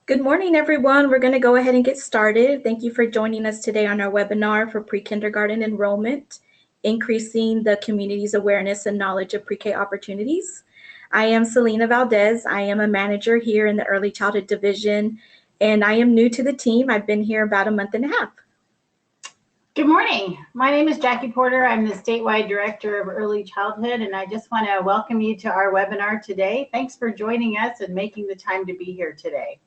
Good morning, everyone. We're going to go ahead and get started. Thank you for joining us today on our webinar for Prekindergarten Enrollment, Increasing the Community's Awareness and Knowledge of Pre-K Opportunities. I am Selena Valdez. I am a manager here in the Early Childhood Division, and I am new to the team. I've been here about a month and a half. Good morning. My name is Jackie Porter. I'm the statewide director of early childhood, and I just want to welcome you to our webinar today. Thanks for joining us and making the time to be here today.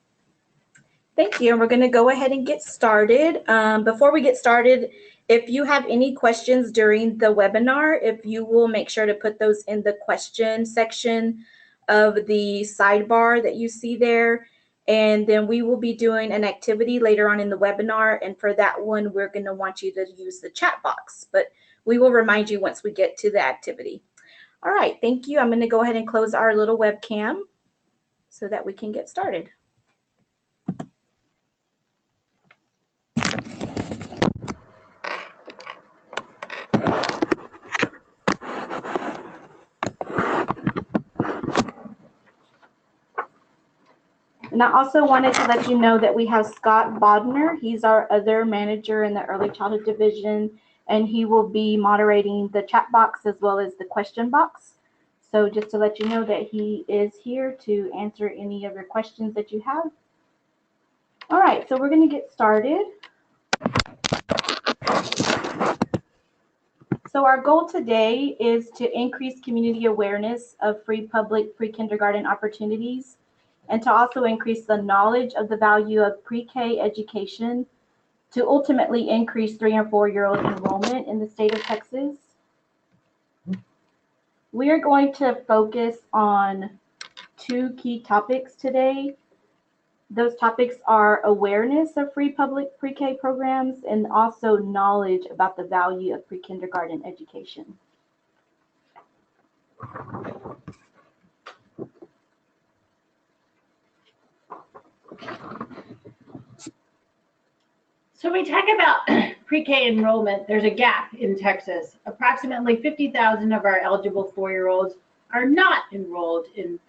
Thank you. And we're going to go ahead and get started. Before we get started, if you have any questions during the webinar, if you will make sure to put those in the question section of the sidebar that you see there. And then we will be doing an activity later on in the webinar. And for that one, we're going to want you to use the chat box, but we will remind you once we get to the activity. All right, thank you. I'm going to go ahead and close our little webcam so that we can get started. And I also wanted to let you know that we have Scott Bodner. He's our other manager in the Early Childhood Division, and he will be moderating the chat box as well as the question box. So just to let you know that he is here to answer any of your questions that you have. All right, so we're going to get started. So our goal today is to increase community awareness of free public pre-kindergarten opportunities, and to also increase the knowledge of the value of pre-K education to ultimately increase 3- and 4-year-old enrollment in the state of Texas. We are going to focus on 2 key topics today. Those topics are awareness of free public pre-K programs and also knowledge about the value of pre-kindergarten education. So when we talk about pre-K enrollment, there's a gap in Texas. Approximately 50,000 of our eligible 4-year-olds are not enrolled in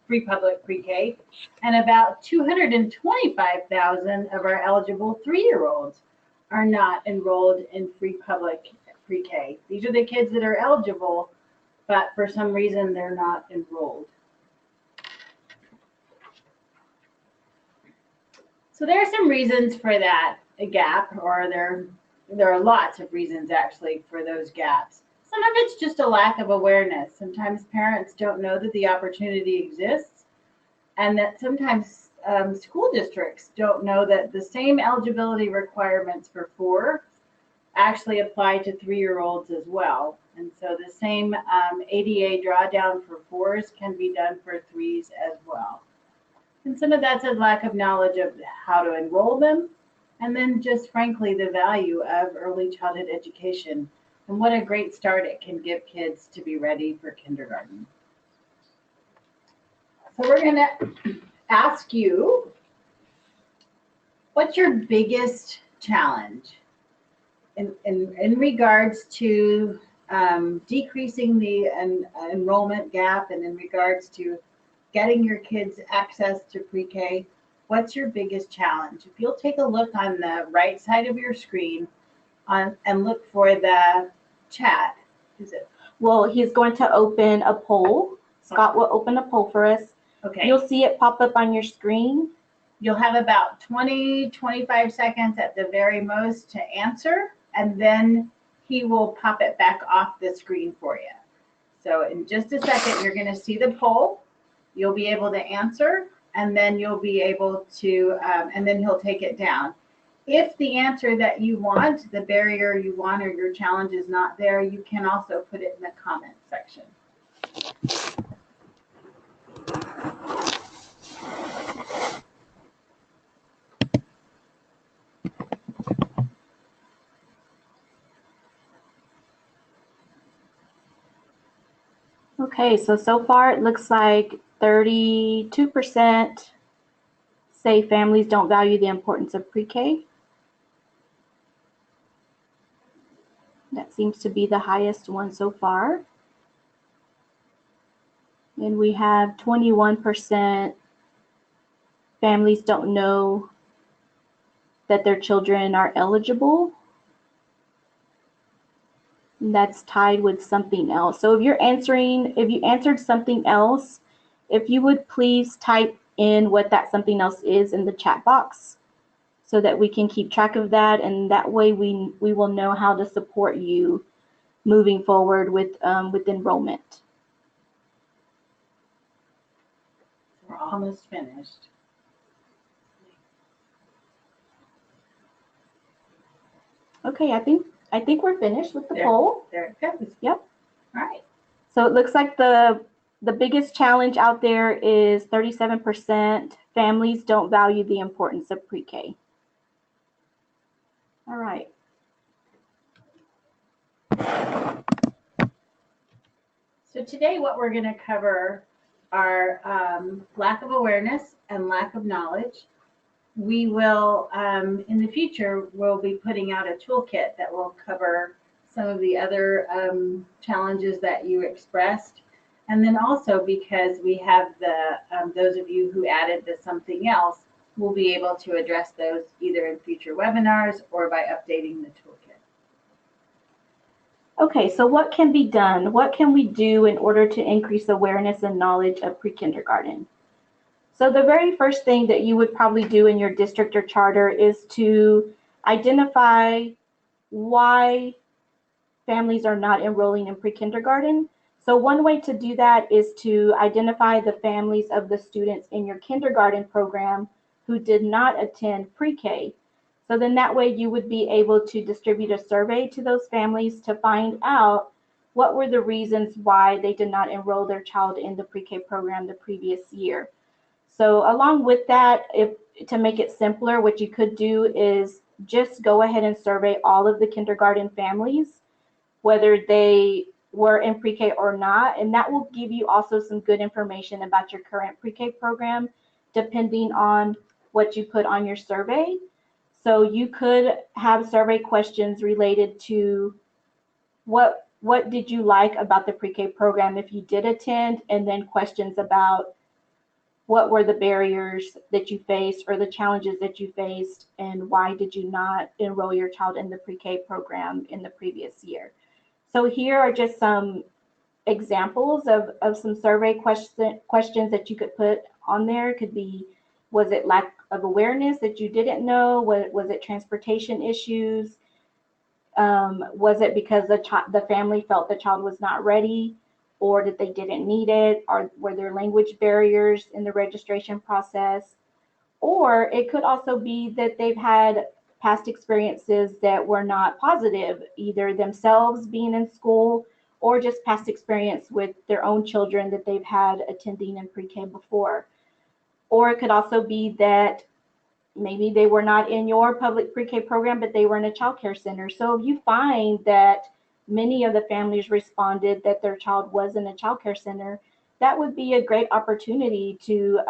free public pre-K, and about 225,000 of our eligible 3-year-olds are not enrolled in free public pre-K. These are the kids that are eligible, but for some reason they're not enrolled. So there are some reasons for that gap, or there are lots of reasons actually for those gaps. Some of it's just a lack of awareness. Sometimes parents don't know that the opportunity exists, and that sometimes school districts don't know that the same eligibility requirements for 4 actually apply to 3-year-olds as well. And so the same ADA drawdown for 4s can be done for 3s as well. And some of that's a lack of knowledge of how to enroll them, and then just frankly the value of early childhood education and what a great start it can give kids to be ready for kindergarten. So we're going to ask you, what's your biggest challenge in regards to decreasing the enrollment gap, and in regards to getting your kids access to pre-K? What's your biggest challenge? If you'll take a look on the right side of your screen and look for the chat. Well, he's going to open a poll. Scott will open a poll for us. Okay. You'll see it pop up on your screen. You'll have about 20-25 seconds at the very most to answer, and then he will pop it back off the screen for you. So in just a second, you're going to see the poll. You'll be able to answer, and then you'll be able to, and then he'll take it down. If the answer that you want, the barrier you want, or your challenge is not there, you can also put it in the comment section. Okay, so far it looks like 32% say families don't value the importance of pre-K. That seems to be the highest one so far. And we have 21% families don't know that their children are eligible. And that's tied with something else. So if you answered something else, if you would please type in what that something else is in the chat box so that we can keep track of that, and that way we will know how to support you moving forward with enrollment. We're almost finished. Okay, I think we're finished with the poll. There it goes. Yep. All right. So it looks like the biggest challenge out there is 37% families don't value the importance of pre-K. All right. So today what we're going to cover are lack of awareness and lack of knowledge. We will, in the future, we'll be putting out a toolkit that will cover some of the other challenges that you expressed. And then also, because we have those of you who added the something else, we'll be able to address those either in future webinars or by updating the toolkit. Okay, so what can be done? What can we do in order to increase awareness and knowledge of pre-kindergarten? So the very first thing that you would probably do in your district or charter is to identify why families are not enrolling in pre-kindergarten. So one way to do that is to identify the families of the students in your kindergarten program who did not attend pre-K. So then that way you would be able to distribute a survey to those families to find out what were the reasons why they did not enroll their child in the pre-K program the previous year. So along with that, to make it simpler, what you could do is just go ahead and survey all of the kindergarten families, whether they were in pre-K or not, and that will give you also some good information about your current pre-K program, depending on what you put on your survey. So you could have survey questions related to what did you like about the pre-K program if you did attend, and then questions about what were the barriers that you faced or the challenges that you faced, and why did you not enroll your child in the pre-K program in the previous year. So here are just some examples of some survey questions that you could put on there. It could be, was it lack of awareness that you didn't know? Was it transportation issues? Was it because the family felt the child was not ready, or that they didn't need it? Or were there language barriers in the registration process? Or it could also be that they've had past experiences that were not positive, either themselves being in school or just past experience with their own children that they've had attending in pre-K before. Or it could also be that maybe they were not in your public pre-K program, but they were in a child care center. So if you find that many of the families responded that their child was in a child care center, that would be a great opportunity to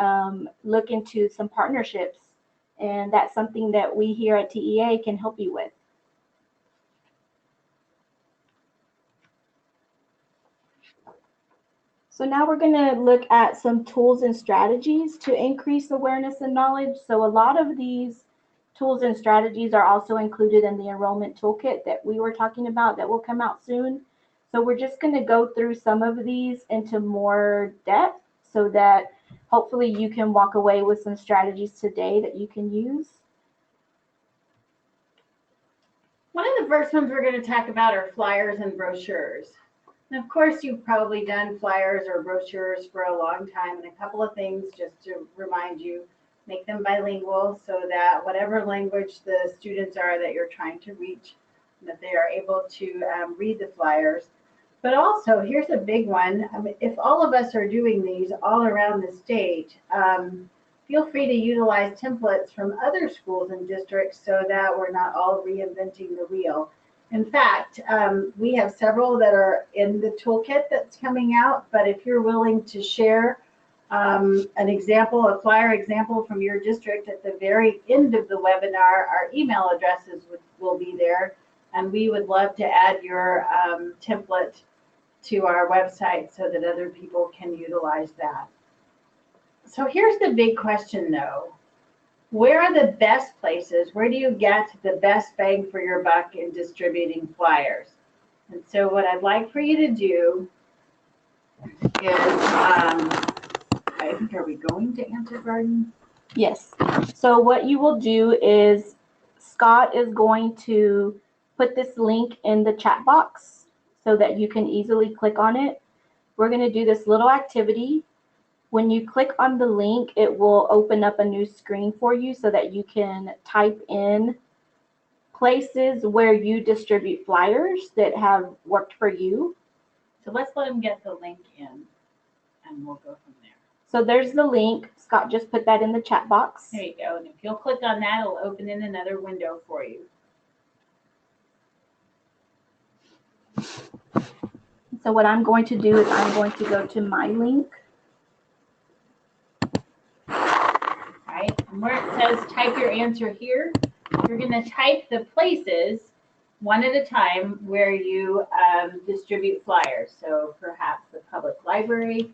look into some partnerships. And that's something that we here at TEA can help you with. So now we're going to look at some tools and strategies to increase awareness and knowledge. So a lot of these tools and strategies are also included in the enrollment toolkit that we were talking about that will come out soon. So we're just going to go through some of these into more depth so that hopefully you can walk away with some strategies today that you can use. One of the first ones we're going to talk about are flyers and brochures. And of course, you've probably done flyers or brochures for a long time, and a couple of things just to remind you: make them bilingual so that whatever language the students are that you're trying to reach, that they are able to read the flyers. But also, here's a big one. If all of us are doing these all around the state, feel free to utilize templates from other schools and districts so that we're not all reinventing the wheel. In fact, we have several that are in the toolkit that's coming out, but if you're willing to share an example, a flyer example from your district at the very end of the webinar, our email addresses will be there, and we would love to add your template to our website so that other people can utilize that. So here's the big question though. where are the best places? Where do you get the best bang for your buck in distributing flyers? And so what I'd like for you to do is, I think, are we going to answer garden? Yes. So what you will do is Scott is going to put this link in the chat box so that you can easily click on it. We're going to do this little activity. When you click on the link, it will open up a new screen for you so that you can type in places where you distribute flyers that have worked for you. So let's let him get the link in and we'll go from there. So there's the link. Scott just put that in the chat box. There you go. And if you'll click on that, it'll open in another window for you. So what I'm going to do is I'm going to go to my link. Right, and where it says type your answer here, you're going to type the places one at a time where you distribute flyers. So perhaps the public library.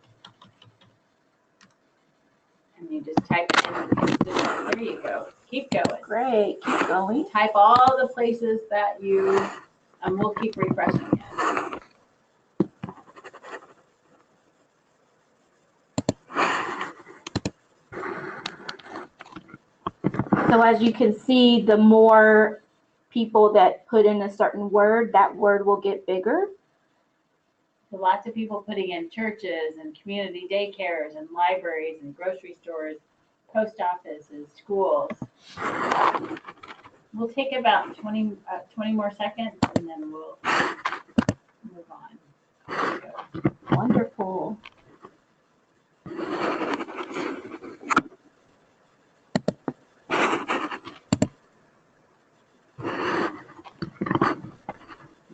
And you just type it in and paste it in. There you go. Keep going. Great, keep going. Type all the places that you, and we'll keep refreshing it. So as you can see, the more people that put in a certain word, that word will get bigger. So lots of people putting in churches and community daycares and libraries and grocery stores, post offices, schools. We'll take about 20 more seconds and then we'll move on. There you go. Wonderful.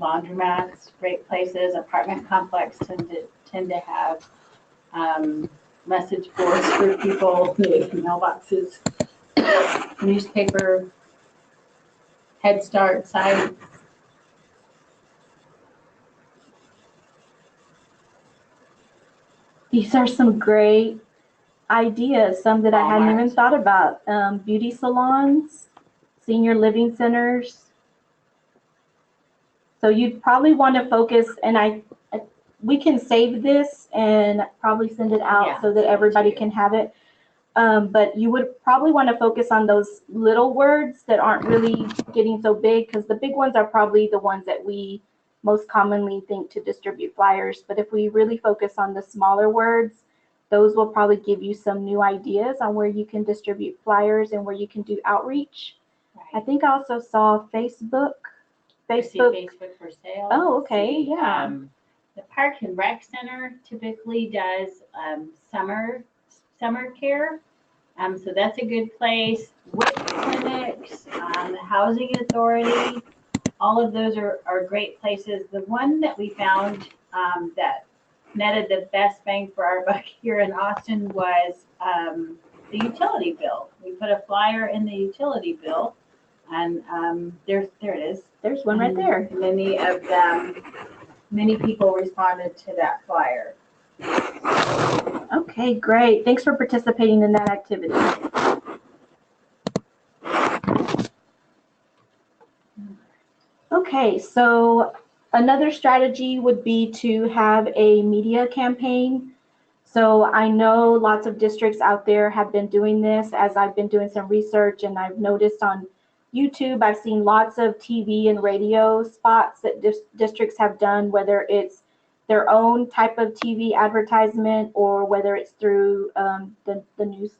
Laundromats, great places. Apartment complexes tend to have message boards for people, mailboxes, newspaper, Head Start sites. These are some great ideas, some that I hadn't even thought about. Beauty salons, senior living centers. So you'd probably want to focus, and we can save this and probably send it out so that everybody can have it. But you would probably want to focus on those little words that aren't really getting so big, because the big ones are probably the ones that we most commonly think to distribute flyers. But if we really focus on the smaller words, those will probably give you some new ideas on where you can distribute flyers and where you can do outreach. Right. I think I also saw Facebook. Facebook for sale. Oh, okay, yeah. The Park and Rec Center typically does summer care. So that's a good place. WIC clinics, the Housing Authority, all of those are great places. The one that we found that netted the best bang for our buck here in Austin was the utility bill. We put a flyer in the utility bill, and there it is. There's one right there. Many people responded to that flyer. Okay, great. Thanks for participating in that activity. Okay, so another strategy would be to have a media campaign. So I know lots of districts out there have been doing this, as I've been doing some research, and I've noticed on YouTube, I've seen lots of TV and radio spots that districts have done, whether it's their own type of TV advertisement or whether it's through the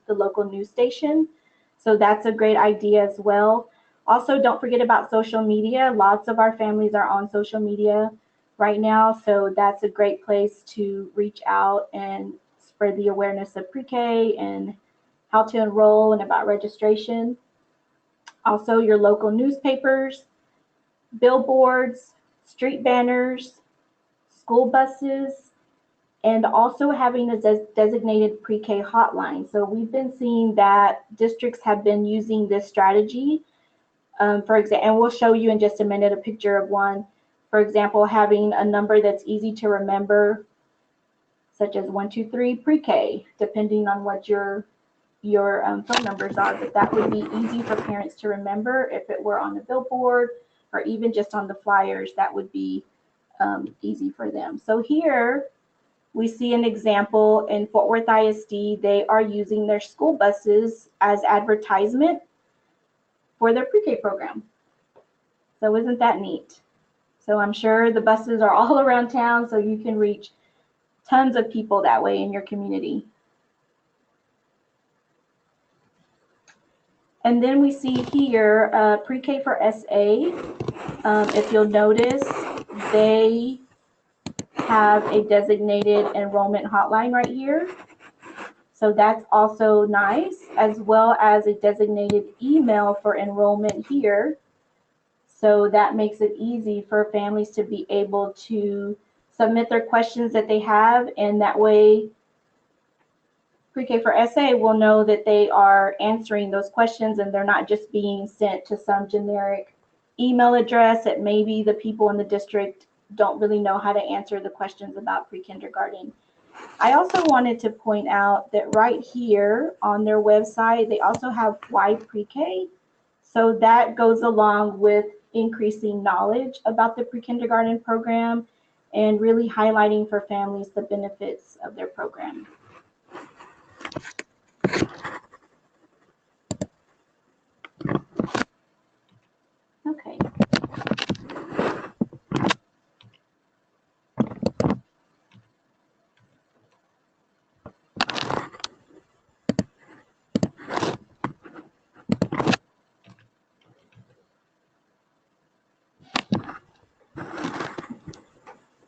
local news station. So that's a great idea as well. Also, don't forget about social media. Lots of our families are on social media right now, so that's a great place to reach out and spread the awareness of pre-K and how to enroll and about registration. Also, your local newspapers, billboards, street banners, school buses, and also having a designated pre-K hotline. So we've been seeing that districts have been using this strategy. For example, and we'll show you in just a minute a picture of one. For example, having a number that's easy to remember, such as 123 pre-K, depending on what your your phone numbers are, but that would be easy for parents to remember. If it were on the billboard or even just on the flyers, that would be easy for them. So here we see an example in Fort Worth ISD. They are using their school buses as advertisement for their pre-K program. So isn't that neat? So I'm sure the buses are all around town, so you can reach tons of people that way in your community. And then we see here pre-K for SA. If you'll notice, they have a designated enrollment hotline right here. So that's also nice, as well as a designated email for enrollment here. So that makes it easy for families to be able to submit their questions that they have, and that way Pre-K for SA will know that they are answering those questions and they're not just being sent to some generic email address that maybe the people in the district don't really know how to answer the questions about pre-kindergarten. I also wanted to point out that right here on their website, they also have Why Pre-K. So that goes along with increasing knowledge about the pre-kindergarten program and really highlighting for families the benefits of their program. Okay.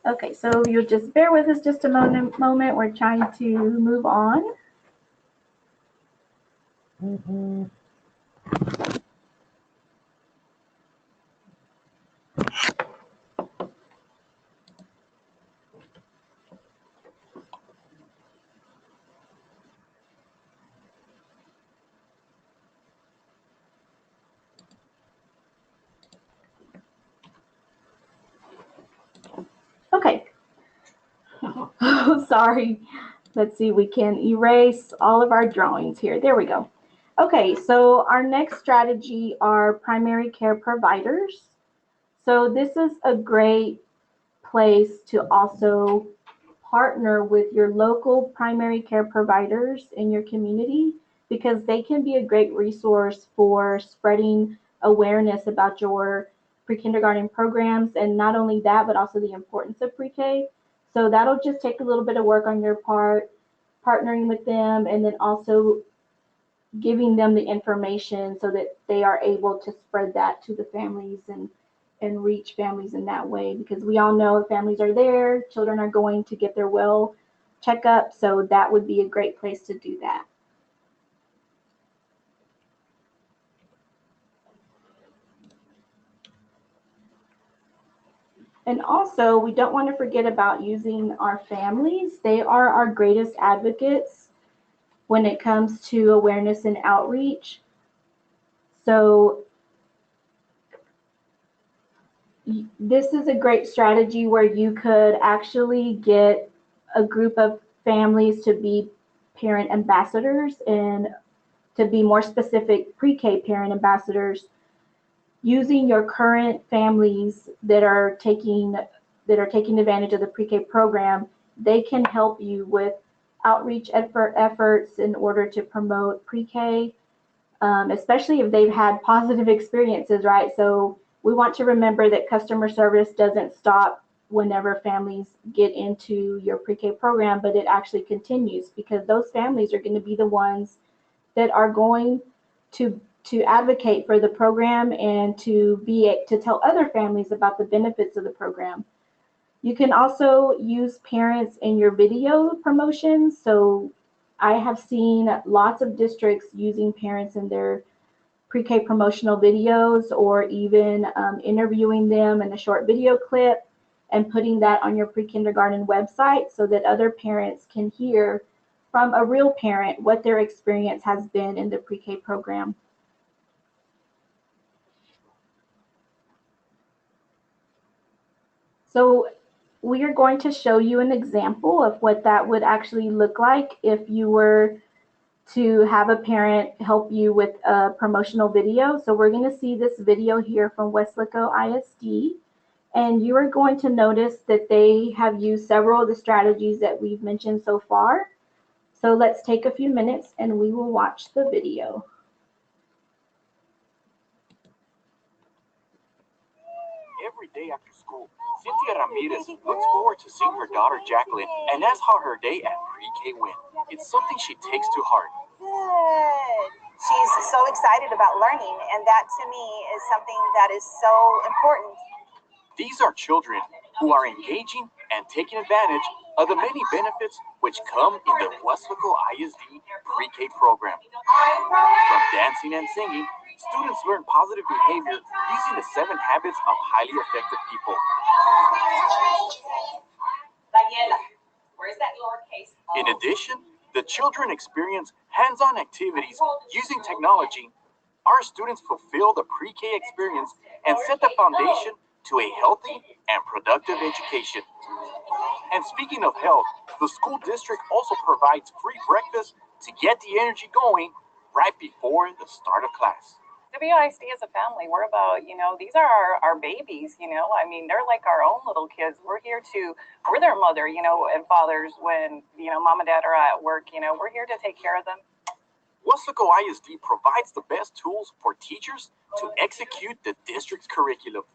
Okay, so you'll just bear with us just a moment. We're trying to move on. Okay. Oh, sorry. Let's see, we can erase all of our drawings here. There we go. Okay, so our next strategy are primary care providers. So this is a great place to also partner with your local primary care providers in your community, because they can be a great resource for spreading awareness about your pre-kindergarten programs, and not only that, but also the importance of pre-K. So that'll just take a little bit of work on your part, partnering with them, and then also giving them the information so that they are able to spread that to the families and reach families in that way, because we all know if families are there, children are going to get their well checkup, so that would be a great place to do that. And also, we don't want to forget about using our families. They are our greatest advocates when it comes to awareness and outreach. So this is a great strategy where you could actually get a group of families to be parent ambassadors, and to be more specific, pre-K parent ambassadors, using your current families that are taking advantage of the pre-K program. They can help you with outreach efforts in order to promote pre-K, especially if they've had positive experiences, right? So we want to remember that customer service doesn't stop whenever families get into your pre-K program, but it actually continues, because those families are going to be the ones that are going to advocate for the program and to tell other families about the benefits of the program. You can also use parents in your video promotions. So I have seen lots of districts using parents in their pre-K promotional videos, or even interviewing them in a short video clip and putting that on your pre-kindergarten website so that other parents can hear from a real parent what their experience has been in the pre-K program. So we are going to show you an example of what that would actually look like if you were to have a parent help you with a promotional video. So we're going to see this video here from Weslaco ISD. And you are going to notice that they have used several of the strategies that we've mentioned so far. So let's take a few minutes and we will watch the video. Every day after school, Cynthia Ramirez looks forward to seeing her daughter Jacqueline and asks how her day at pre-K went. It's something she takes to heart. Good. She's so excited about learning, and that to me is something that is so important. These are children who are engaging and taking advantage of the many benefits which come in the Weslaco ISD pre-K program. From dancing and singing, students learn positive behavior using the 7 habits of highly effective people. Daniela, where's that lowercase? In addition, the children experience hands-on activities using technology. Our students fulfill the pre-K experience and set the foundation to a healthy and productive education. And speaking of health, the school district also provides free breakfast to get the energy going right before the start of class. WISD is a family. We're about, these are our babies, I mean, they're like our own little kids. We're their mother, and fathers when, mom and dad are at work, we're here to take care of them. Weslaco ISD provides the best tools for teachers to execute the district's curriculum.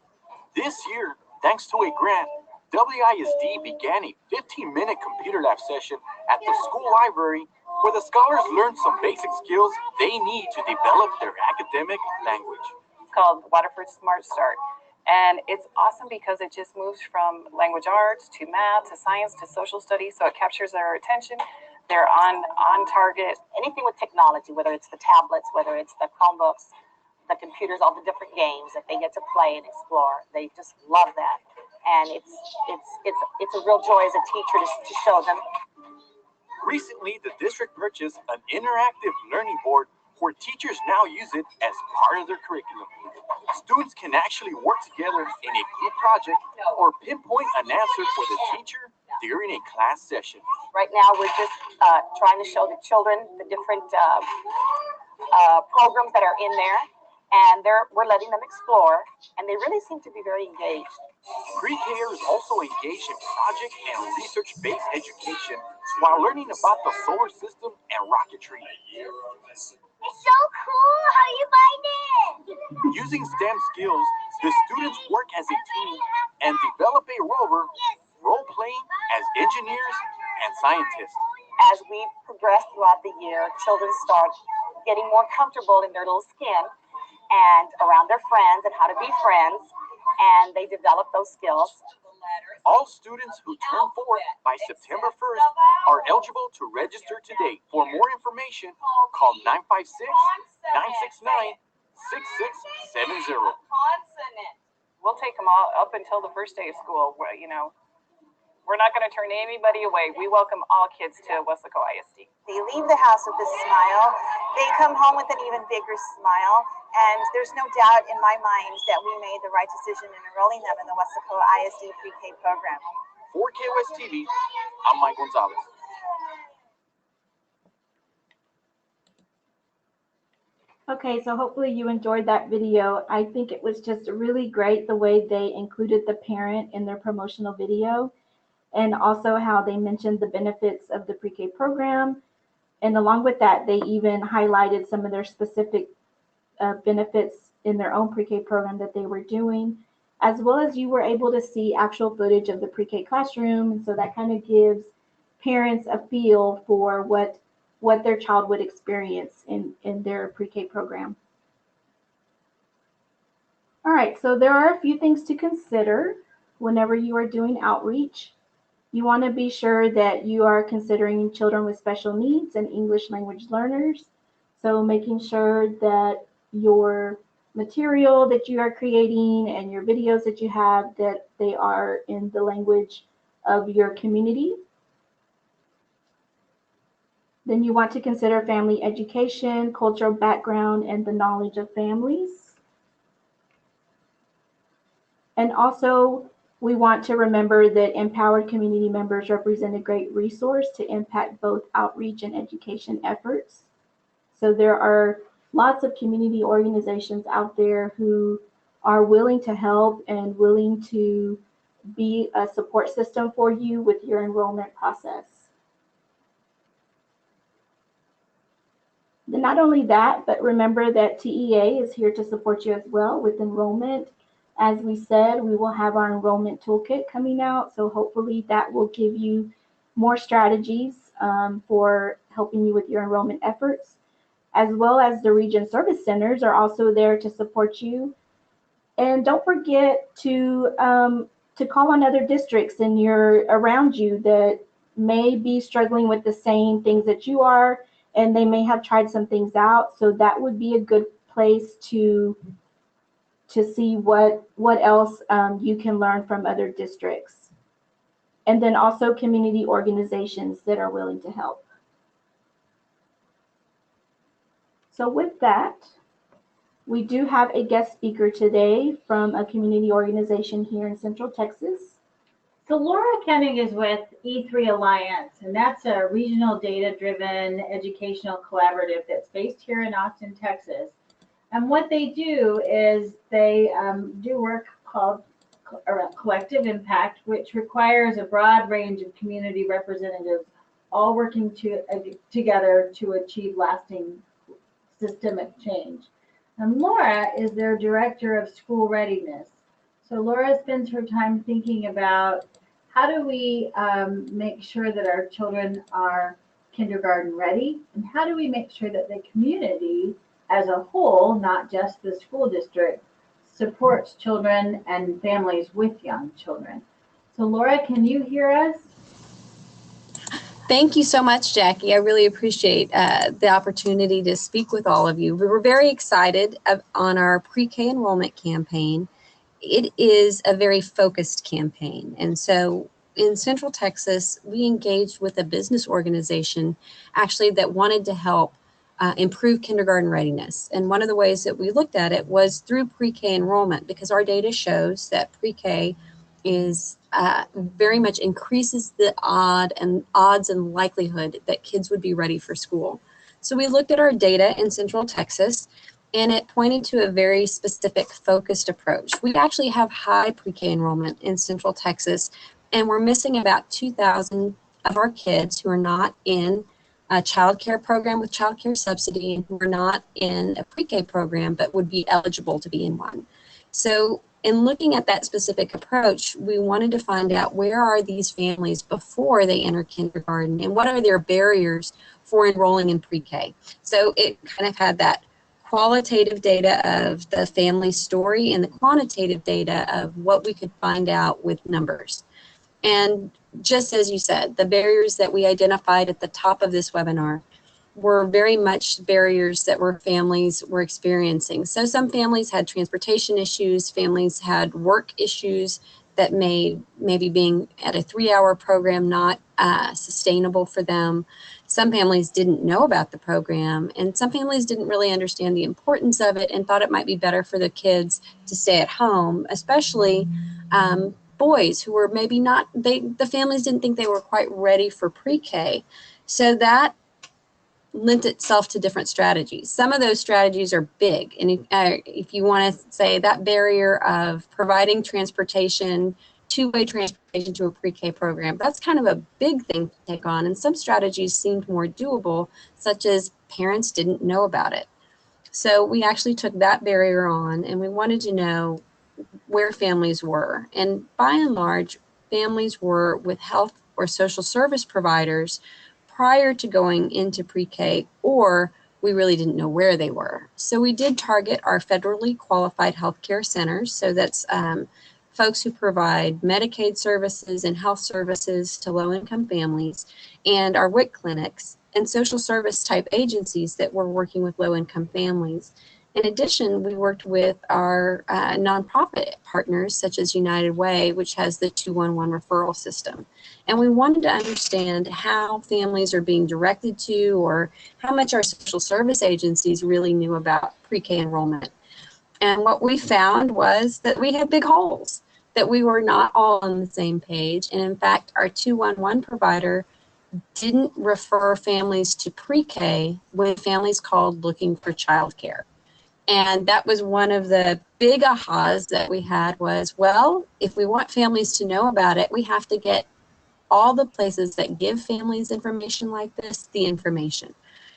This year, thanks to a grant, WISD began a 15-minute computer lab session at the school library where the scholars learned some basic skills they need to develop their academic language. It's called Waterford Smart Start. And it's awesome because it just moves from language arts to math to science to social studies. So it captures their attention. They're on target. Anything with technology, whether it's the tablets, whether it's the Chromebooks, the computers, all the different games that they get to play and explore. They just love that. And it's a real joy as a teacher to show them. Recently, the district purchased an interactive learning board where teachers now use it as part of their curriculum. Students can actually work together in a group project or pinpoint an answer for the teacher during a class session. Right now, we're just trying to show the children the different programs that are in there, and we're letting them explore, and they really seem to be very engaged. Pre-Kers also engage in project and research-based education while learning about the solar system and rocketry. It's so cool! How do you find it? Using STEM skills, the students work as a team and develop a rover, role-playing as engineers and scientists. As we progress throughout the year, children start getting more comfortable in their little skin and around their friends and how to be friends, and they develop those skills. All students who turn 4 by September 1st are eligible to register today. For more information, call 956-969-6670. We'll take them all up until the first day of school. We're not going to turn anybody away. We welcome all kids to Weslaco ISD. They leave the house with a smile. They come home with an even bigger smile. And there's no doubt in my mind that we made the right decision in enrolling them in the Weslaco ISD pre-K program. For KOS TV, I'm Mike Gonzalez. Okay, so hopefully you enjoyed that video. I think it was just really great the way they included the parent in their promotional video, and also how they mentioned the benefits of the pre-K program. And along with that, they even highlighted some of their specific benefits in their own pre-K program that they were doing, as well as you were able to see actual footage of the pre-K classroom. And so that kind of gives parents a feel for what their child would experience in their pre-K program. All right, so there are a few things to consider whenever you are doing outreach. You want to be sure that you are considering children with special needs and English language learners. So making sure that your material that you are creating and your videos that you have, that they are in the language of your community. Then you want to consider family education, cultural background, and the knowledge of families. And also, we want to remember that empowered community members represent a great resource to impact both outreach and education efforts. So there are lots of community organizations out there who are willing to help and willing to be a support system for you with your enrollment process. Not only that, but remember that TEA is here to support you as well with enrollment. As we said, we will have our enrollment toolkit coming out, so hopefully that will give you more strategies for helping you with your enrollment efforts, as well as the region service centers are also there to support you. And don't forget to call on other districts around you that may be struggling with the same things that you are, and they may have tried some things out. So that would be a good place to see what else you can learn from other districts. And then also community organizations that are willing to help. So with that, we do have a guest speaker today from a community organization here in Central Texas. So Laura Kenning is with E3 Alliance, and that's a regional data-driven educational collaborative that's based here in Austin, Texas. And what they do is they do work called Collective Impact, which requires a broad range of community representatives all working together to achieve lasting systemic change. And Laura is their director of school readiness. So Laura spends her time thinking about how do we make sure that our children are kindergarten ready, and how do we make sure that the community as a whole, not just the school district, supports children and families with young children. So Laura, can you hear us? Thank you so much, Jackie. I really appreciate the opportunity to speak with all of you. We were very excited on our pre-K enrollment campaign. It is a very focused campaign. And so in Central Texas, we engaged with a business organization actually that wanted to help improve kindergarten readiness. And one of the ways that we looked at it was through pre-K enrollment, because our data shows that pre-K is very much increases the odds and likelihood that kids would be ready for school. So we looked at our data in Central Texas, and it pointed to a very specific focused approach. We actually have high pre-K enrollment in Central Texas, and we're missing about 2,000 of our kids who are not in a child care program with child care subsidy and who are not in a pre-K program but would be eligible to be in one. So in looking at that specific approach, we wanted to find out where are these families before they enter kindergarten and what are their barriers for enrolling in pre-K. So it kind of had that qualitative data of the family story and the quantitative data of what we could find out with numbers. And just as you said, the barriers that we identified at the top of this webinar were very much barriers that families were experiencing. So some families had transportation issues, families had work issues that made maybe being at a 3-hour program not sustainable for them. Some families didn't know about the program, and some families didn't really understand the importance of it and thought it might be better for the kids to stay at home, especially boys who were maybe not, the families didn't think they were quite ready for pre-K. So that lent itself to different strategies. Some of those strategies are big. And if you want to say that barrier of providing transportation, two-way transportation to a pre-K program, that's kind of a big thing to take on. And some strategies seemed more doable, such as parents didn't know about it. So we actually took that barrier on, and we wanted to know where families were. And by and large, families were with health or social service providers prior to going into pre-K, or we really didn't know where they were. So we did target our federally qualified healthcare centers. So that's folks who provide Medicaid services and health services to low-income families, and our WIC clinics and social service type agencies that were working with low-income families. In addition, we worked with our nonprofit partners, such as United Way, which has the 211 referral system. And we wanted to understand how families are being directed to, or how much our social service agencies really knew about pre-K enrollment. And what we found was that we had big holes, that we were not all on the same page. And in fact, our 211 provider didn't refer families to pre-K when families called looking for childcare. And that was one of the big ahas that we had was, well, if we want families to know about it, we have to get all the places that give families information like this, the information.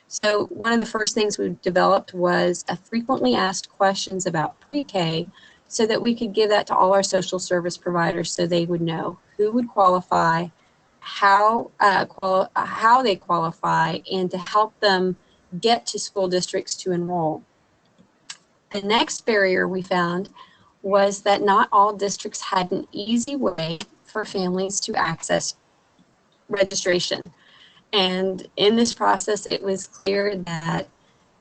So one of the first things we developed was a frequently asked questions about pre-K so that we could give that to all our social service providers so they would know who would qualify, how they qualify, and to help them get to school districts to enroll. The next barrier we found was that not all districts had an easy way for families to access registration. And in this process, it was clear that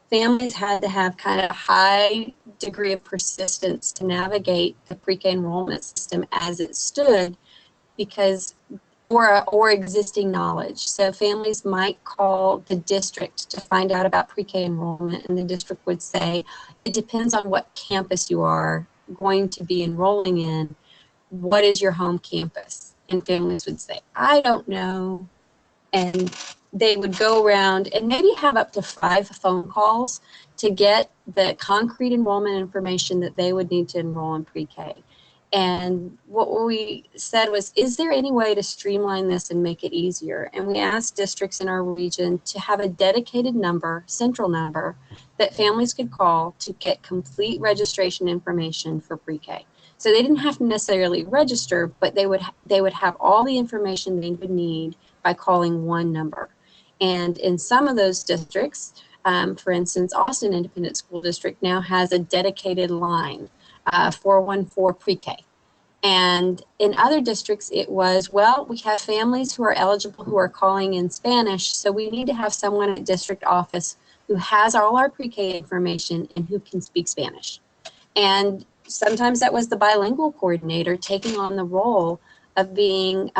families had to have kind of a high degree of persistence to navigate the pre-K enrollment system as it stood, because or existing knowledge. So families might call the district to find out about pre-K enrollment, and the district would say, it depends on what campus you are going to be enrolling in. What is your home campus? And families would say, I don't know. And they would go around and maybe have up to 5 phone calls to get the concrete enrollment information that they would need to enroll in pre-K. And what we said was, is there any way to streamline this and make it easier? And we asked districts in our region to have a dedicated number, central number, that families could call to get complete registration information for pre-K. So they didn't have to necessarily register, but they would have all the information they would need by calling one number. And in some of those districts, for instance, Austin Independent School District now has a dedicated line, 414 pre-K. And in other districts, it was, well, we have families who are eligible who are calling in Spanish, so we need to have someone at district office who has all our pre-K information and who can speak Spanish. And sometimes that was the bilingual coordinator taking on the role of being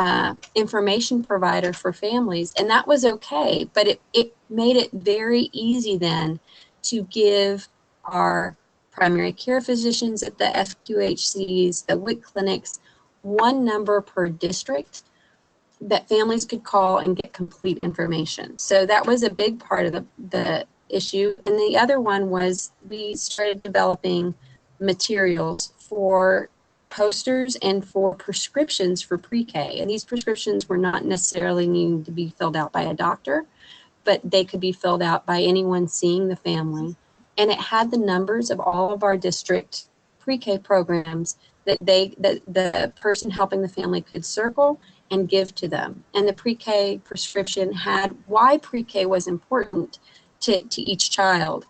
information provider for families. And that was okay, but it made it very easy then to give our primary care physicians at the FQHCs, the WIC clinics, one number per district that families could call and get complete information. So that was a big part of the issue. And the other one was we started developing materials for posters and for prescriptions for pre-K. And these prescriptions were not necessarily needing to be filled out by a doctor, but they could be filled out by anyone seeing the family. And it had the numbers of all of our district pre-K programs that the person helping the family could circle and give to them. And the pre-K prescription had why pre-K was important to each child.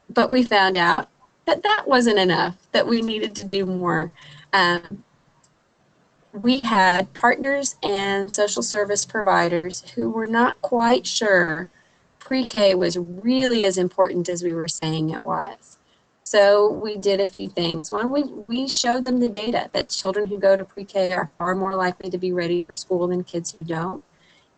But we found out that that wasn't enough, that we needed to do more. We had partners and social service providers who were not quite sure pre-K was really as important as we were saying it was. So we did a few things. One, we showed them the data that children who go to pre-K are far more likely to be ready for school than kids who don't.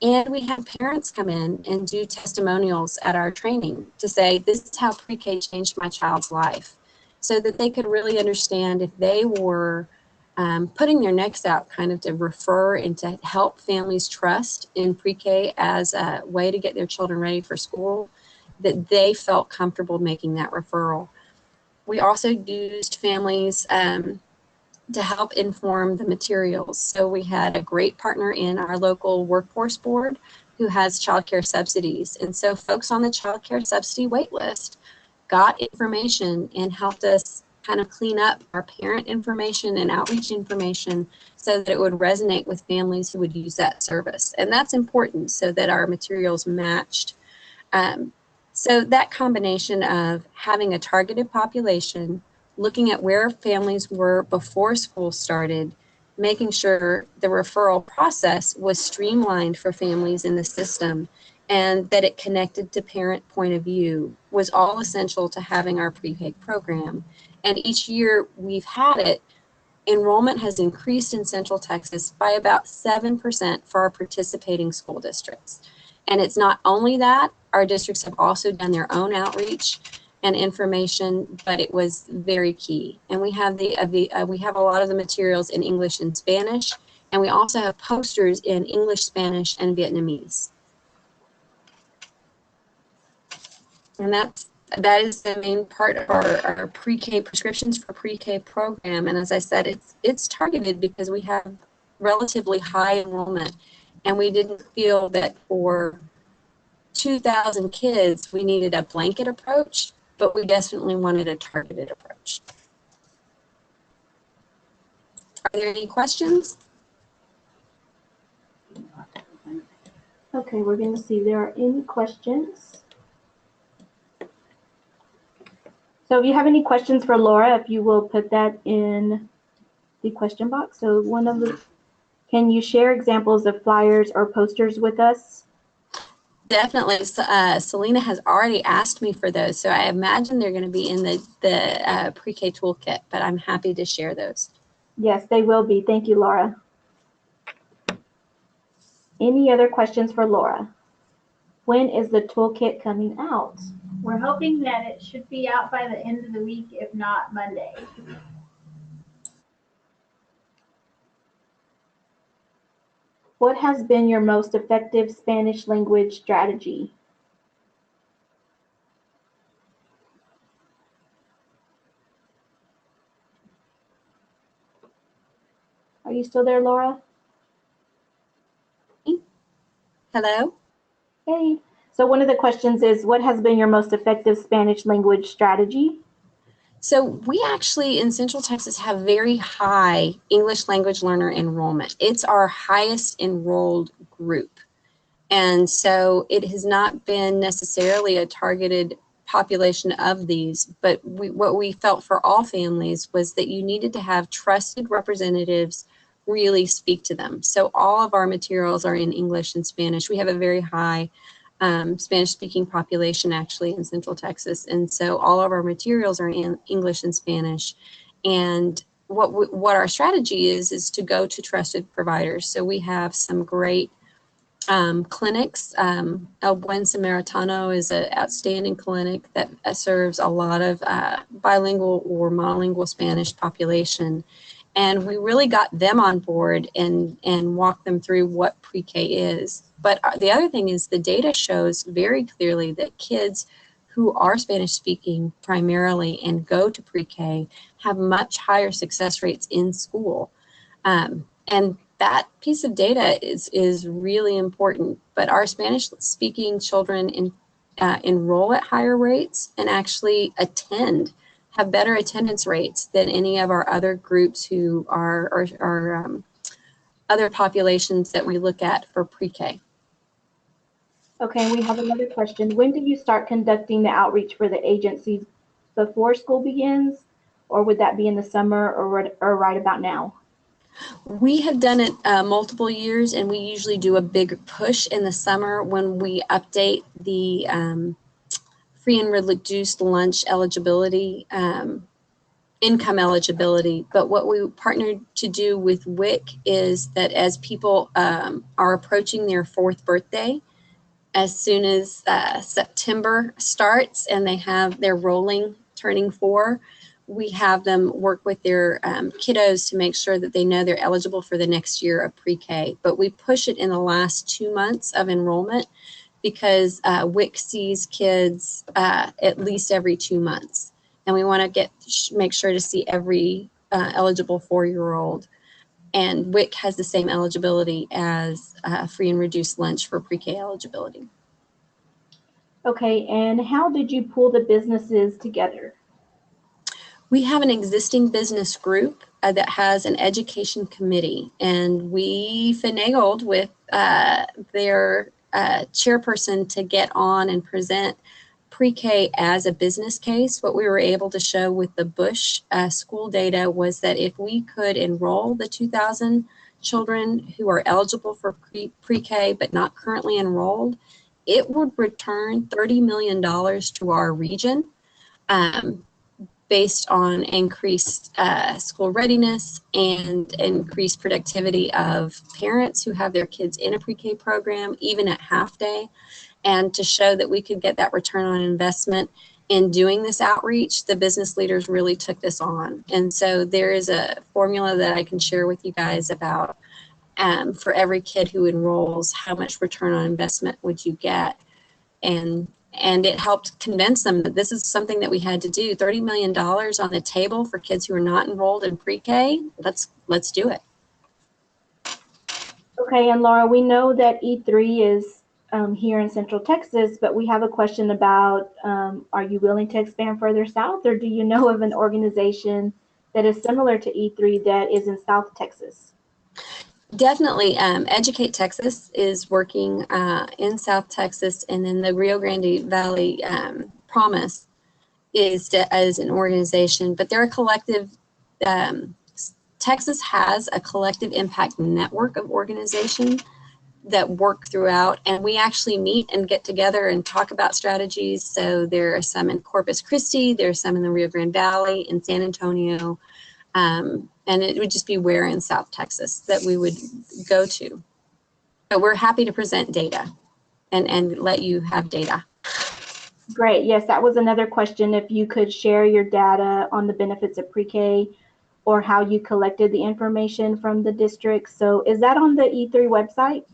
And we had parents come in and do testimonials at our training to say, this is how pre-K changed my child's life, so that they could really understand if they were putting their necks out kind of to refer and to help families trust in pre-K as a way to get their children ready for school, that they felt comfortable making that referral. We also used families to help inform the materials. So we had a great partner in our local workforce board who has childcare subsidies. And so folks on the childcare subsidy wait list got information and helped us kind of clean up our parent information and outreach information so that it would resonate with families who would use that service. And that's important so that our materials matched. So that combination of having a targeted population, looking at where families were before school started, making sure the referral process was streamlined for families in the system, and that it connected to parent point of view was all essential to having our pre-K program. And each year we've had it, enrollment has increased in Central Texas by about 7% for our participating school districts. And it's not only that, our districts have also done their own outreach and information, but it was very key. And we have we have a lot of the materials in English and Spanish, and we also have posters in English, Spanish, and Vietnamese. And that is the main part of our pre-K prescriptions for pre-K program. And as I said, it's targeted because we have relatively high enrollment, and we didn't feel that for 2,000 kids we needed a blanket approach, but we definitely wanted a targeted approach. Are there any questions? Okay, we're going to see if there are any questions. So if you have any questions for Laura, if you will put that in the question box. So can you share examples of flyers or posters with us? Definitely. Selena has already asked me for those, so I imagine they're going to be in the pre-K toolkit, but I'm happy to share those. Yes, they will be. Thank you, Laura. Any other questions for Laura? When is the toolkit coming out? We're hoping that it should be out by the end of the week, if not Monday. What has been your most effective Spanish language strategy? Are you still there, Laura? Hello? Hey. So one of the questions is, what has been your most effective Spanish language strategy? So we actually in Central Texas have very high English language learner enrollment. It's our highest enrolled group. And so it has not been necessarily a targeted population of these, but what we felt for all families was that you needed to have trusted representatives really speak to them. So all of our materials are in English and Spanish. We have a very high Spanish-speaking population actually in Central Texas, and so all of our materials are in English and Spanish. And what our strategy is to go to trusted providers. So we have some great clinics. El Buen Samaritano is an outstanding clinic that serves a lot of bilingual or monolingual Spanish population. And we really got them on board and walked them through what pre-K is. But the other thing is the data shows very clearly that kids who are Spanish speaking primarily and go to pre-K have much higher success rates in school. And that piece of data is really important. But our Spanish speaking children enroll at higher rates and actually have better attendance rates than any of our other groups who are other populations that we look at for pre-K. Okay, we have another question. When do you start conducting the outreach for the agencies? Before school begins, or would that be in the summer or right about now? We have done it multiple years, and we usually do a big push in the summer when we update the free and reduced lunch eligibility, income eligibility. But what we partnered to do with WIC is that as people are approaching their 4th birthday, as soon as September starts and they're turning 4, we have them work with their kiddos to make sure that they know they're eligible for the next year of pre-K. But we push it in the last 2 months of enrollment because WIC sees kids at least every 2 months. And we want to make sure to see every eligible 4-year-old. And WIC has the same eligibility as free and reduced lunch for pre-K eligibility. Okay, and how did you pull the businesses together? We have an existing business group that has an education committee, and we finagled with their chairperson to get on and present pre-K as a business case. What we were able to show with the Bush school data was that if we could enroll the 2,000 children who are eligible for pre-K but not currently enrolled, it would return $30 million to our region based on increased school readiness and increased productivity of parents who have their kids in a pre-K program, even at half day. And to show that we could get that return on investment in doing this outreach, the business leaders really took this on. And so there is a formula that I can share with you guys about for every kid who enrolls, how much return on investment would you get? And and it helped convince them that this is something that we had to do. $30 million on the table for kids who are not enrolled in pre-K. Let's do it. Okay, and Laura, we know that E3 is here in Central Texas, but we have a question about, are you willing to expand further south, or do you know of an organization that is similar to E3 that is in South Texas? Definitely. Educate Texas is working in South Texas, and then the Rio Grande Valley Promise is as an organization, but they're a collective. Texas has a collective impact network of organizations that work throughout, and we actually meet and get together and talk about strategies. So there are some in Corpus Christi, there's some in the Rio Grande Valley, in San Antonio, and it would just be where in South Texas that we would go to. But we're happy to present data and let you have data. Great. Yes, that was another question. If you could share your data on the benefits of pre-K or how you collected the information from the district. So is that on the E3 website?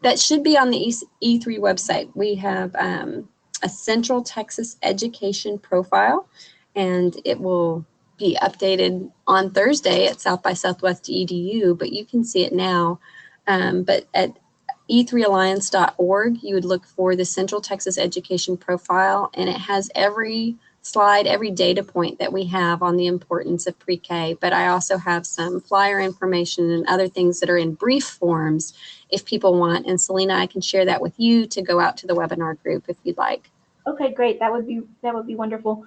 That should be on the E3 website. We have a Central Texas education profile, and it will be updated on Thursday at South by Southwest EDU, but you can see it now. But at e3alliance.org, you would look for the Central Texas education profile, and it has every slide, every data point that we have on the importance of pre-K. But I also have some flyer information and other things that are in brief forms if people want. And Selena, I can share that with you to go out to the webinar group if you'd like. Okay, great. That would be wonderful.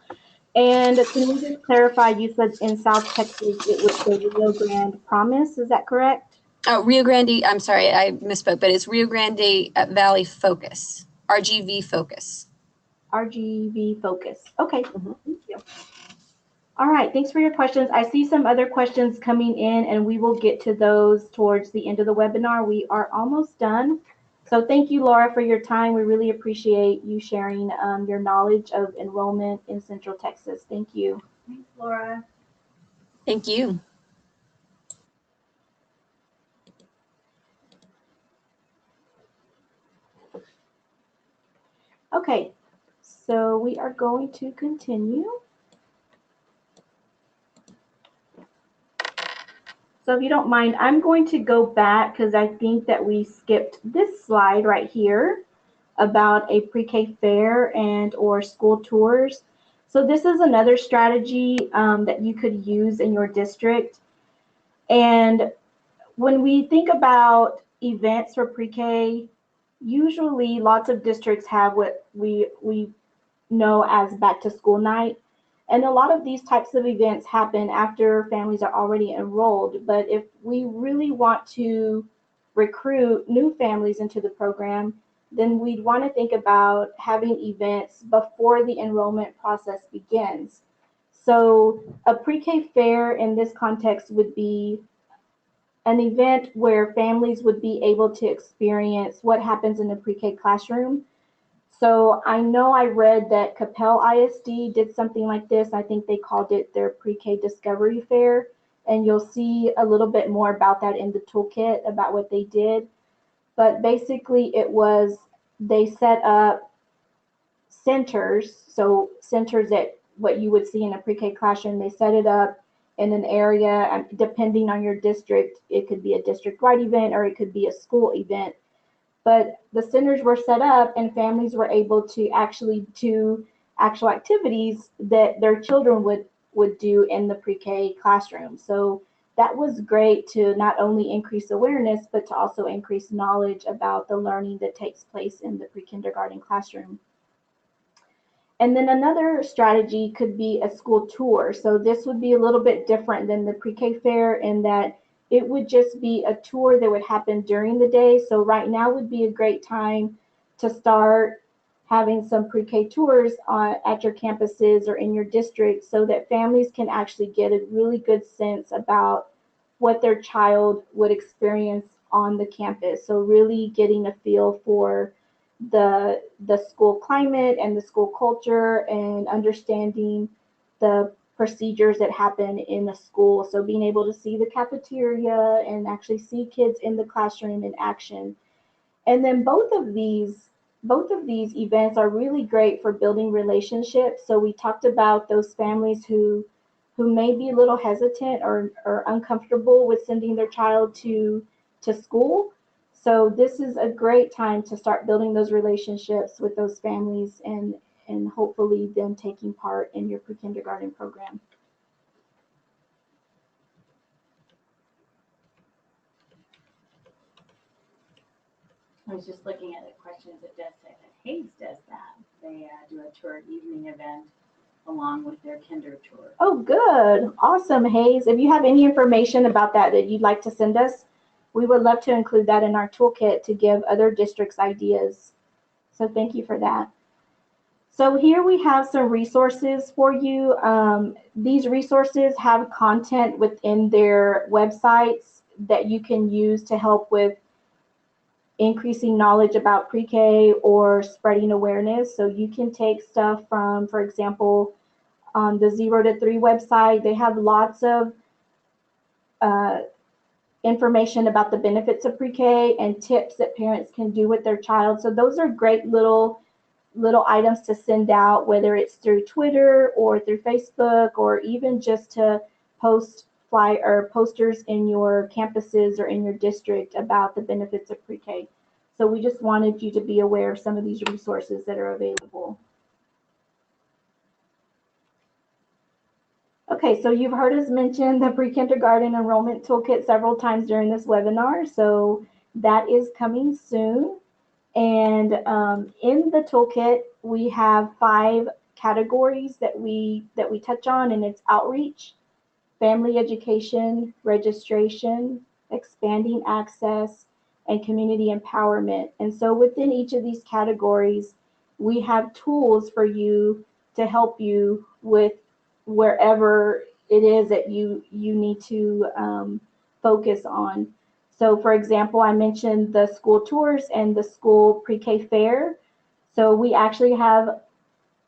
And can we just clarify, you said in South Texas it was the Rio Grande Promise, is that correct? Oh, Rio Grande, I'm sorry, I misspoke, but it's Rio Grande Valley Focus, RGV Focus. RGV Focus. Okay, Thank you. All right, thanks for your questions. I see some other questions coming in, and we will get to those towards the end of the webinar. We are almost done. So thank you, Laura, for your time. We really appreciate you sharing your knowledge of enrollment in Central Texas. Thank you. Thanks, Laura. Thank you. Okay, so we are going to continue. So if you don't mind, I'm going to go back because I think that we skipped this slide right here about a pre-K fair and or school tours. So this is another strategy that you could use in your district. And when we think about events for pre-K, usually lots of districts have what we know as back to school night. And a lot of these types of events happen after families are already enrolled. But if we really want to recruit new families into the program, then we'd want to think about having events before the enrollment process begins. So a pre-K fair in this context would be an event where families would be able to experience what happens in the pre-K classroom. So I know I read that Capel ISD did something like this. I think they called it their pre-K discovery fair. And you'll see a little bit more about that in the toolkit about what they did. But basically it was, they set up centers. So centers at what you would see in a pre-K classroom, they set it up in an area, depending on your district. It could be a district-wide event or it could be a school event. But the centers were set up and families were able to actually do actual activities that their children would do in the pre-K classroom. So that was great to not only increase awareness, but to also increase knowledge about the learning that takes place in the pre-kindergarten classroom. And then another strategy could be a school tour. So this would be a little bit different than the pre-K fair in that it would just be a tour that would happen during the day. So right now would be a great time to start having some pre-K tours at your campuses or in your district so that families can actually get a really good sense about what their child would experience on the campus. So really getting a feel for the school climate and the school culture and understanding the procedures that happen in the school. So being able to see the cafeteria and actually see kids in the classroom in action. And then both of these both of these events are really great for building relationships. So we talked about those families who may be a little hesitant or uncomfortable with sending their child to school. So this is a great time to start building those relationships with those families and hopefully them taking part in your pre-kindergarten program. I was just looking at the questions. It does say that Hayes does that. They do a tour evening event along with their kinder tour. Oh, good. Awesome, Hayes. If you have any information about that you'd like to send us, we would love to include that in our toolkit to give other districts ideas. So thank you for that. So here we have some resources for you. These resources have content within their websites that you can use to help with increasing knowledge about pre-K or spreading awareness. So you can take stuff from, for example, on the 0 to 3 website, they have lots of information about the benefits of pre-K and tips that parents can do with their child. So those are great little items to send out, whether it's through Twitter or through Facebook, or even just to post posters in your campuses or in your district about the benefits of pre-K. So we just wanted you to be aware of some of these resources that are available. Okay, so you've heard us mention the Pre-Kindergarten Enrollment Toolkit several times during this webinar, so that is coming soon. And in the toolkit, we have 5 categories that we touch on, and it's outreach, family education, registration, expanding access, and community empowerment. And so within each of these categories, we have tools for you to help you with wherever it is that you need to focus on. So for example, I mentioned the school tours and the school pre-K fair. So we actually have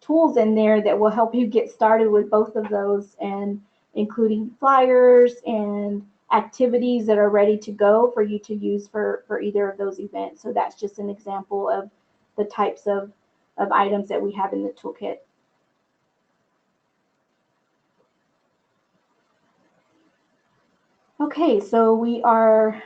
tools in there that will help you get started with both of those, and including flyers and activities that are ready to go for you to use for either of those events. So that's just an example of the types of items that we have in the toolkit. Okay, so we are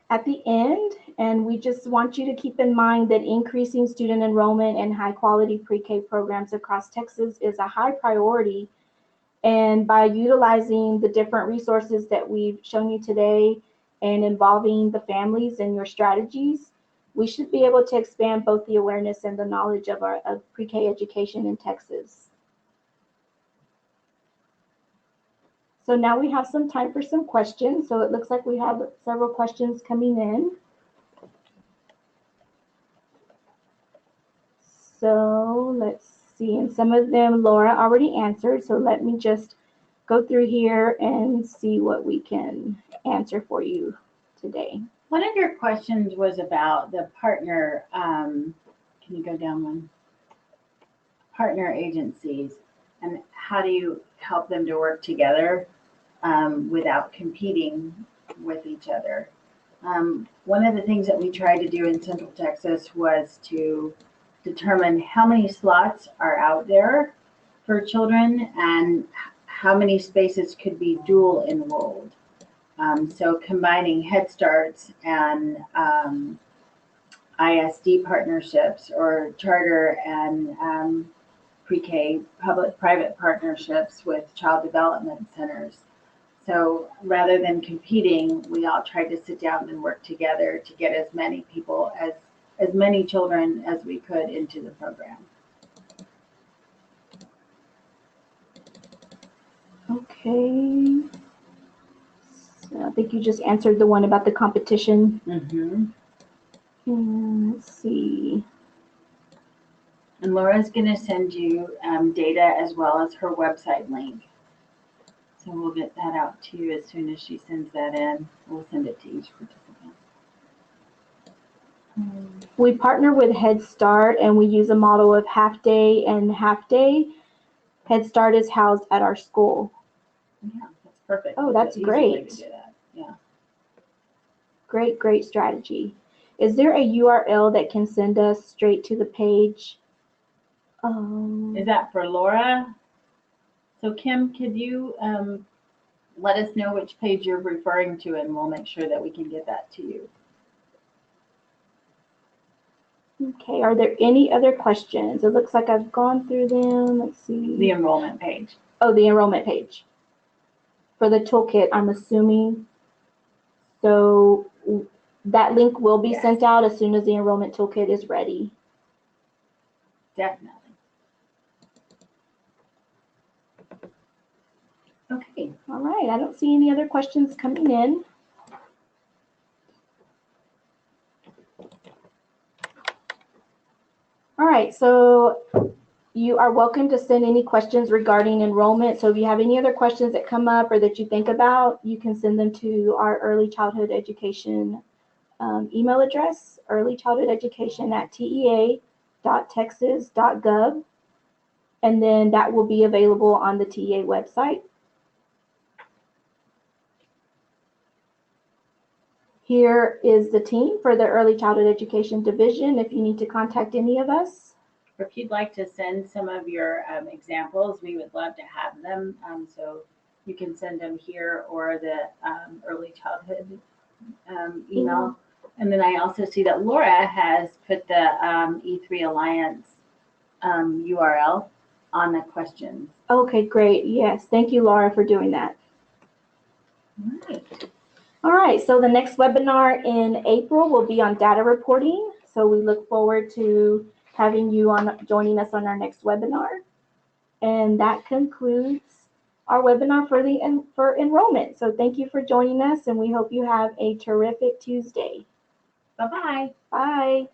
at the end, and we just want you to keep in mind that increasing student enrollment and high quality pre-K programs across Texas is a high priority. And by utilizing the different resources that we've shown you today and involving the families in your strategies, we should be able to expand both the awareness and the knowledge of pre-K education in Texas. So now we have some time for some questions. So it looks like we have several questions coming in. So let's see, and some of them Laura already answered. So let me just go through here and see what we can answer for you today. One of your questions was about the partner, can you go down one? Partner agencies, and how do you help them to work together without competing with each other? One of the things that we tried to do in Central Texas was to determine how many slots are out there for children and how many spaces could be dual enrolled. So combining Head Starts and ISD partnerships, or charter and pre-K public-private partnerships with child development centers. So rather than competing, we all tried to sit down and work together to get as many people, as many children as we could into the program. Okay. So I think you just answered the one about the competition. Mm-hmm. Let's see. And Laura's going to send you data as well as her website link. So we'll get that out to you as soon as she sends that in. We'll send it to each participant. We partner with Head Start, and we use a model of half day and half day. Head Start is housed at our school. Yeah, that's perfect. Oh, that's great. To do that. Yeah. Great strategy. Is there a URL that can send us straight to the page? Is that for Laura? So Kim, could you let us know which page you're referring to, and we'll make sure that we can get that to you. Okay, are there any other questions? It looks like I've gone through them. Let's see. The enrollment page. Oh, the enrollment page. For the toolkit, I'm assuming. So that link will be sent out as soon as the enrollment toolkit is ready. Definitely. Okay. All right, I don't see any other questions coming in. All right, so you are welcome to send any questions regarding enrollment. So if you have any other questions that come up or that you think about, you can send them to our early childhood education email address, earlychildhoodeducation@tea.texas.gov, and then that will be available on the TEA website. Here is the team for the Early Childhood Education Division if you need to contact any of us. Or if you'd like to send some of your examples, we would love to have them. So you can send them here or the early childhood email. And then I also see that Laura has put the E3 Alliance URL on the questions. Okay, great. Yes, thank you, Laura, for doing that. All right. All right, so the next webinar in April will be on data reporting. So we look forward to having you joining us on our next webinar. And that concludes our webinar for enrollment. So thank you for joining us, and we hope you have a terrific Tuesday. Bye-bye. Bye.